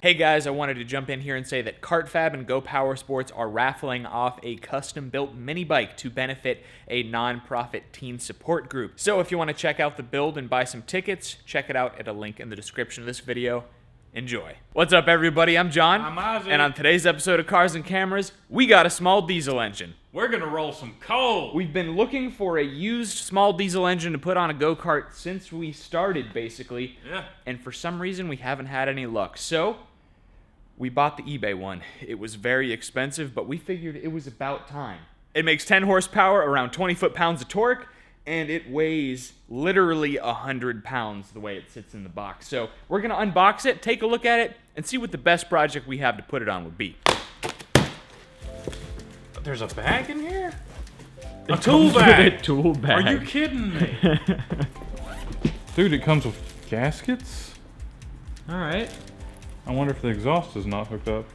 Hey guys, I wanted to jump in here and say that CartFab and Go Power Sports are raffling off a custom-built mini bike to benefit a non-profit teen support group. So if you want to check out the build and buy some tickets, check it out at a link in the description of this video. Enjoy. What's up, everybody? I'm John. I'm Isaac. And on today's episode of Cars and Cameras, we got a small diesel engine. We're gonna roll some coal. We've been looking for a used small diesel engine to put on a go-kart since we started, basically. Yeah. And for some reason, we haven't had any luck. So we bought the eBay one. It was very expensive, but we figured it was about time. It makes 10 horsepower, around 20 foot-pounds of torque, and it weighs literally 100 pounds the way it sits in the box. So we're gonna unbox it, take a look at it, and see what the best project we have to put it on would be. There's a bag in here? A It tool comes with bag. a tool bag. Are you kidding me? Dude, it comes with gaskets? All right. I wonder if the exhaust is not hooked up.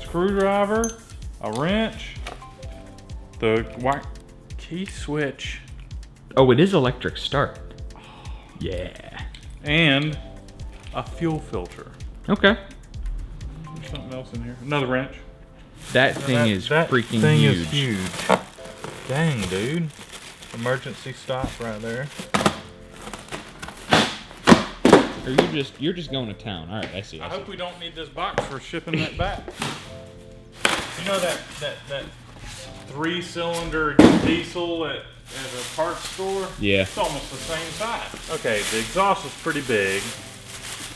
Screwdriver, a wrench, the key switch, Oh, it is electric start. Yeah. and a fuel filter. Okay. There's something else in here. Another wrench. That thing is freaking thing huge. is huge. Dang, dude. Emergency stop right there. Or you're just going to town. All right, I see. I hope we don't need this box for shipping that back. You know that 3-cylinder diesel at a parts store? Yeah. It's almost the same size. Okay, the exhaust is pretty big.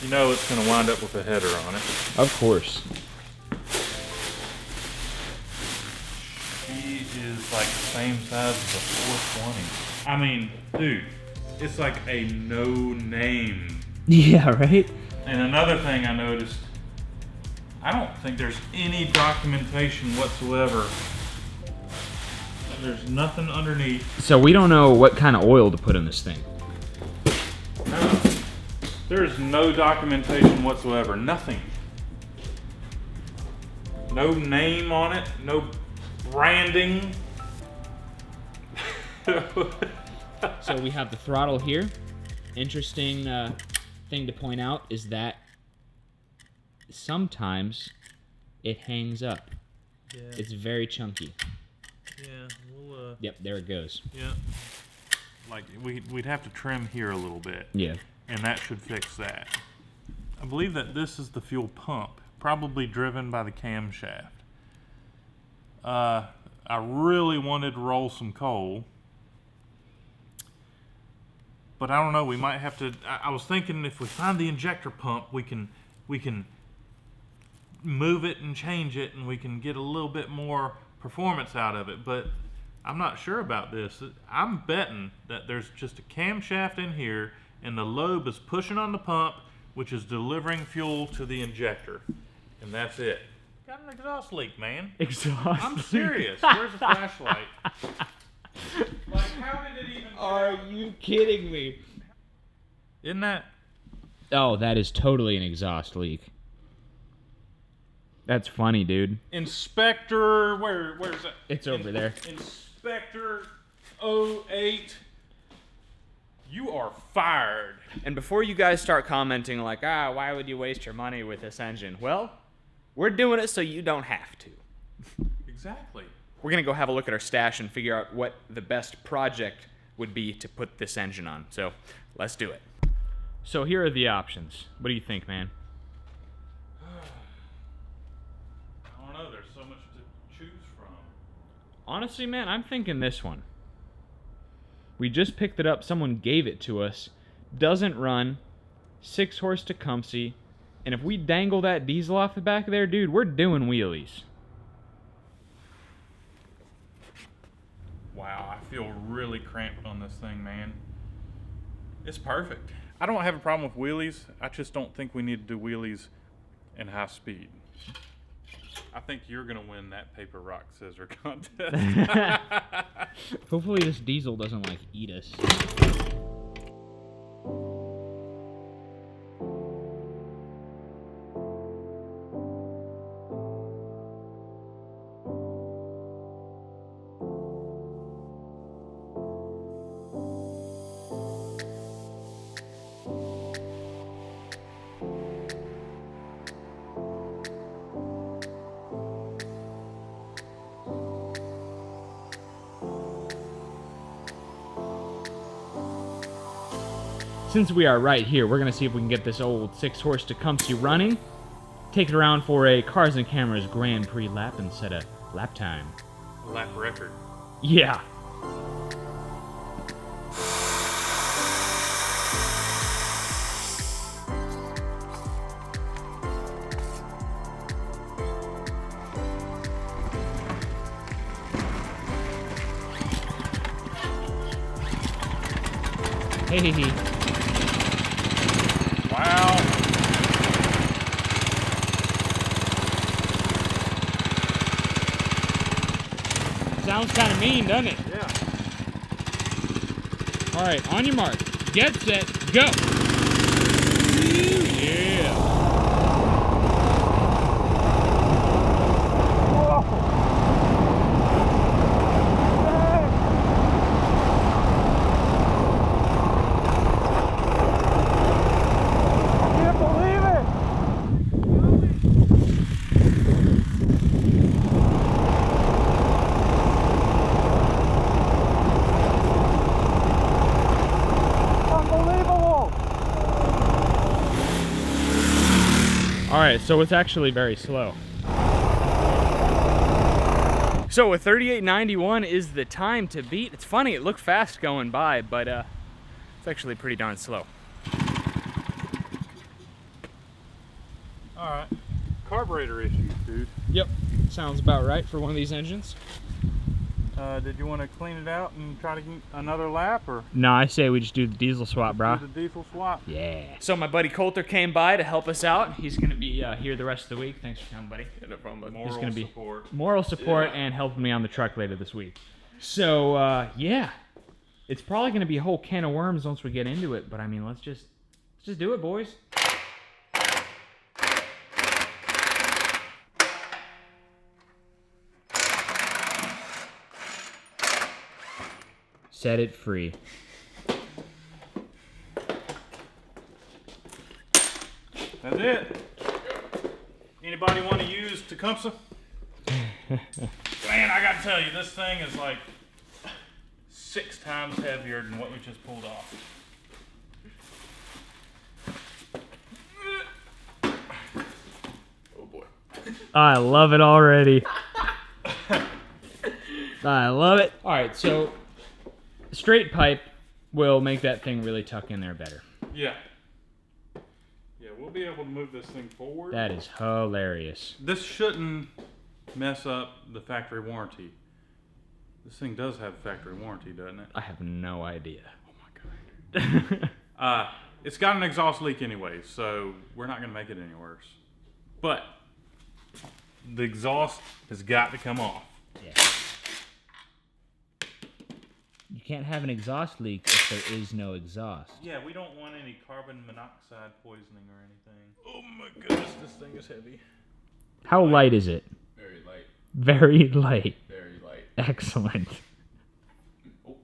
You know it's going to wind up with a header on it. Of course. She is like the same size as a 420. I mean, dude, it's like a no-name. Yeah, right? And another thing I noticed, I don't think there's any documentation whatsoever. There's nothing underneath. So we don't know what kind of oil to put in this thing. No. There's no documentation whatsoever. Nothing. No name on it. No branding. So we have the throttle here. Interesting thing to point out is that sometimes it hangs up. Yeah. It's very chunky. Yeah. We'll, Yep, there it goes. yeah. Like we'd have to trim here a little bit. Yeah. And that should fix that. I believe that this is the fuel pump, probably driven by the camshaft. I really wanted to roll some coal, but I don't know. We might have to. I was thinking if we find the injector pump, we can move it and change it, and we can get a little bit more performance out of it. But I'm not sure about this. I'm betting that there's just a camshaft in here, and the lobe is pushing on the pump, which is delivering fuel to the injector, and that's it. Got an exhaust leak, man. Exhaust. I'm serious. Where's the flashlight? Like, how did it even? Are you kidding me? Isn't that? Oh, that is totally an exhaust leak. That's funny, dude. Inspector, where's that? It's over there. Inspector 08. You are fired. And before you guys start commenting like, why would you waste your money with this engine? Well, we're doing it so you don't have to. Exactly. We're going to go have a look at our stash and figure out what the best project would be to put this engine on. So, let's do it. So here are the options. What do you think, man? I don't know, there's so much to choose from. Honestly, man, I'm thinking this one. We just picked it up. Someone gave it to us. Doesn't run. 6 horse Tecumseh. And if we dangle that diesel off the back of there, dude, we're doing wheelies. Wow, I feel really cramped on this thing, man. It's perfect. I don't have a problem with wheelies. I just don't think we need to do wheelies in high speed. I think you're going to win that paper, rock, scissors contest. Hopefully this diesel doesn't, like, eat us. since we are right here, we're gonna see if we can get this old 6-horse Tecumseh running, take it around for a Cars and Cameras Grand Prix lap and set a lap time. Lap record. Yeah. Hey. Wow. Sounds kind of mean, doesn't it? Yeah. All right, on your mark, get set, go. Yeah. Alright, so it's actually very slow. So a 38.91 is the time to beat. It's funny, it looked fast going by, but it's actually pretty darn slow. Alright. Carburetor issues, dude. Yep, sounds about right for one of these engines. Did you want to clean it out and try to get another lap, or? No, I say we just do the diesel swap, bro. Do the diesel swap? Yeah. So my buddy Coulter came by to help us out. He's going to be here the rest of the week. Thanks for coming, buddy. No problem. He's going to be support. Moral support and helping me on the truck later this week. So, yeah. It's probably going to be a whole can of worms once we get into it, but I mean, let's just do it, boys. Set it free. That's it. Anybody want to use Tecumseh? Man, I gotta tell you, this thing is like 6 times heavier than what we just pulled off. Oh boy. I love it already. I love it. All right, so straight pipe will make that thing really tuck in there better. Yeah. Yeah, we'll be able to move this thing forward. That is hilarious. This shouldn't mess up the factory warranty. This thing does have a factory warranty, doesn't it? I have no idea. Oh my god. It's got an exhaust leak anyway, so we're not going to make it any worse. But the exhaust has got to come off. Yeah. You can't have an exhaust leak if there is no exhaust. Yeah, we don't want any carbon monoxide poisoning or anything. Oh my goodness, this thing is heavy. How light is it? Very light. Very light. Very light. Excellent. Oh.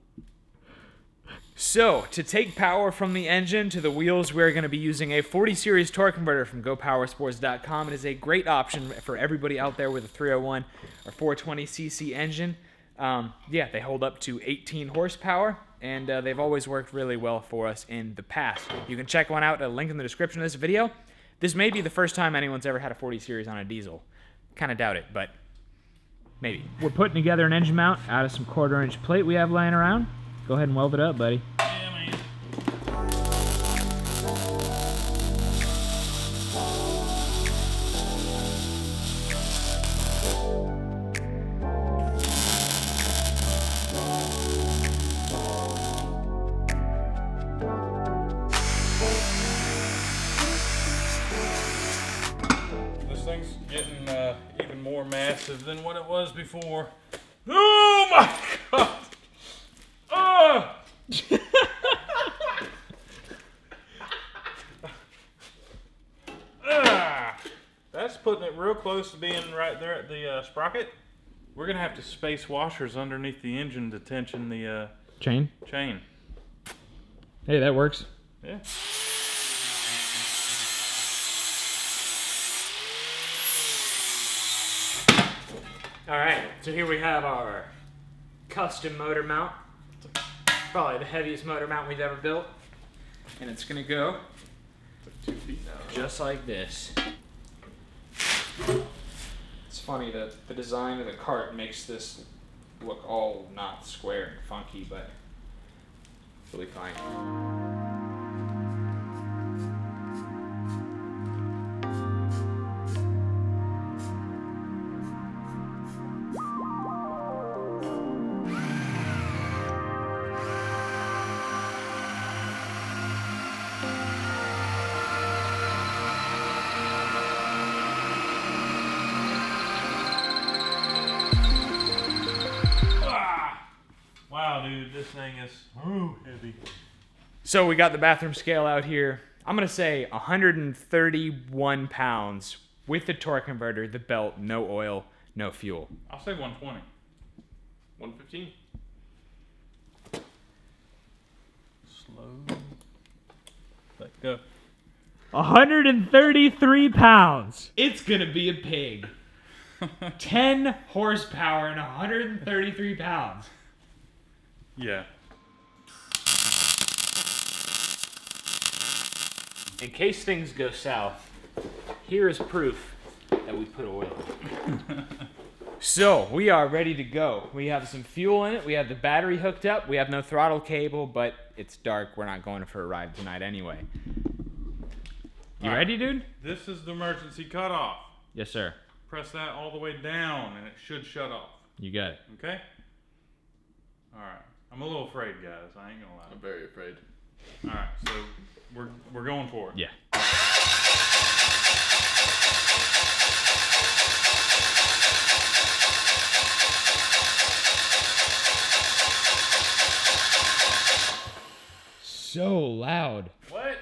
So, to take power from the engine to the wheels, we're going to be using a 40 series torque converter from GoPowerSports.com. It is a great option for everybody out there with a 301 or 420cc engine. Yeah, they hold up to 18 horsepower, and they've always worked really well for us in the past. You can check one out at a link in the description of this video. This may be the first time anyone's ever had a 40 series on a diesel. Kind of doubt it, but maybe. We're putting together an engine mount out of some 1/4-inch plate we have laying around. Go ahead and weld it up, buddy. Yeah, man. This thing's getting even more massive than what it was before. Oh my god! Oh! That's putting it real close to being right there at the sprocket. We're gonna have to space washers underneath the engine to tension the Chain? chain. Hey, that works. Yeah. All right, so here we have our custom motor mount. Probably the heaviest motor mount we've ever built. And it's gonna go 2 feet now. just like this. It's funny that the design of the cart makes this look all not square and funky, but it's really fine. Wow, dude, this thing is heavy. So we got the bathroom scale out here. I'm gonna say 131 pounds with the torque converter, the belt, no oil, no fuel. I'll say 120. 115. Slow. Let go. 133 pounds. It's gonna be a pig. 10 horsepower and 133 pounds. Yeah. In case things go south, here is proof that we put oil in. So, we are ready to go. We have some fuel in it. We have the battery hooked up. We have no throttle cable, but it's dark. We're not going for a ride tonight anyway. You ready, dude? This is the emergency cutoff. Yes, sir. Press that all the way down and it should shut off. You got it. Okay? Alright. I'm a little afraid, guys. I ain't gonna lie. I'm very afraid. Alright, so we're going for it. Yeah. So loud. What?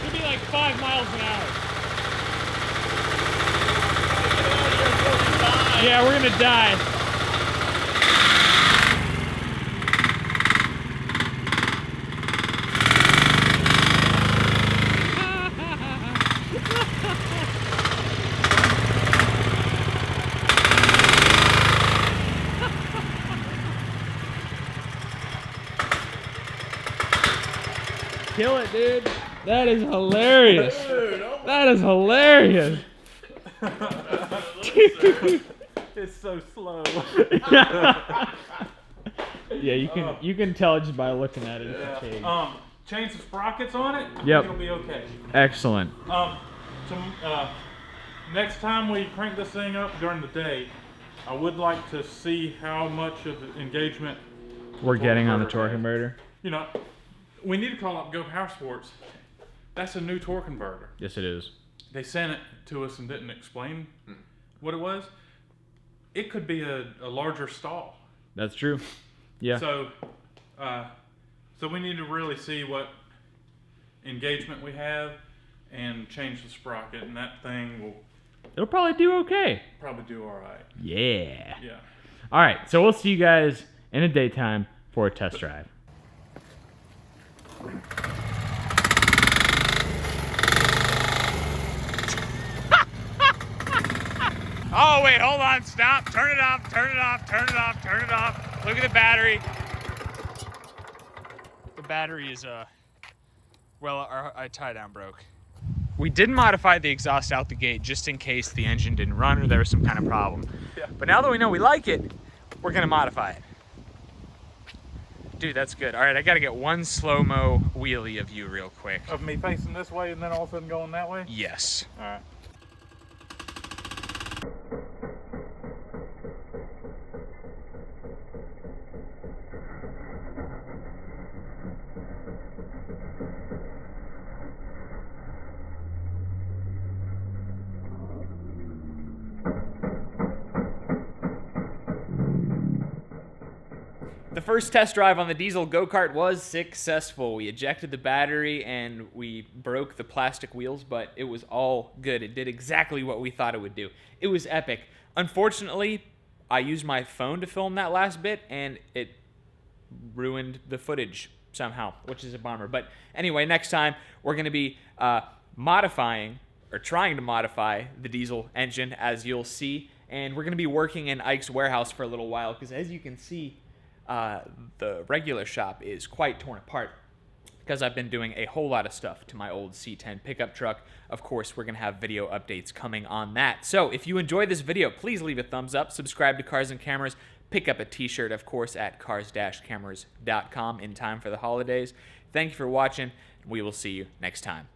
Could be like 5 miles an hour. Yeah, we're gonna die. Kill it, dude. That is hilarious. That is hilarious. It's so slow. Yeah, you can tell just by looking at it. It's a pig. Change some sprockets on it. Yep. It'll be okay. Excellent. Next time we crank this thing up during the day, I would like to see how much of the engagement We're getting on the converter torque has. converter. You know, we need to call up Go Power Sports. That's a new torque converter. Yes, it is. They sent it to us and didn't explain what it was. It could be a larger stall. That's true. Yeah. So we need to really see what engagement we have and change the sprocket, and that thing will It'll probably do okay. probably do all right. Yeah. Yeah. All right, so we'll see you guys in the daytime for a test drive. Oh, wait, hold on, stop. Turn it off, turn it off, turn it off, turn it off. Look at the battery. The battery is, well, our tie down broke. We did modify the exhaust out the gate just in case the engine didn't run or there was some kind of problem. Yeah. But now that we know we like it, we're gonna modify it. Dude, that's good. All right, I gotta get one slow-mo wheelie of you real quick. Of me facing this way and then all of a sudden going that way? Yes. All right. The first test drive on the diesel go-kart was successful. We ejected the battery and we broke the plastic wheels, but it was all good. It did exactly what we thought it would do. It was epic. Unfortunately, I used my phone to film that last bit and it ruined the footage somehow, which is a bummer. But anyway, next time we're going to be modifying or trying to modify the diesel engine, as you'll see, and we're going to be working in Ike's warehouse for a little while because, as you can see, the regular shop is quite torn apart because I've been doing a whole lot of stuff to my old C10 pickup truck. Of course, we're going to have video updates coming on that. So if you enjoyed this video, please leave a thumbs up, subscribe to Cars and Cameras, pick up a t-shirt, of course, at cars-cameras.com in time for the holidays. Thank you for watching. We will see you next time.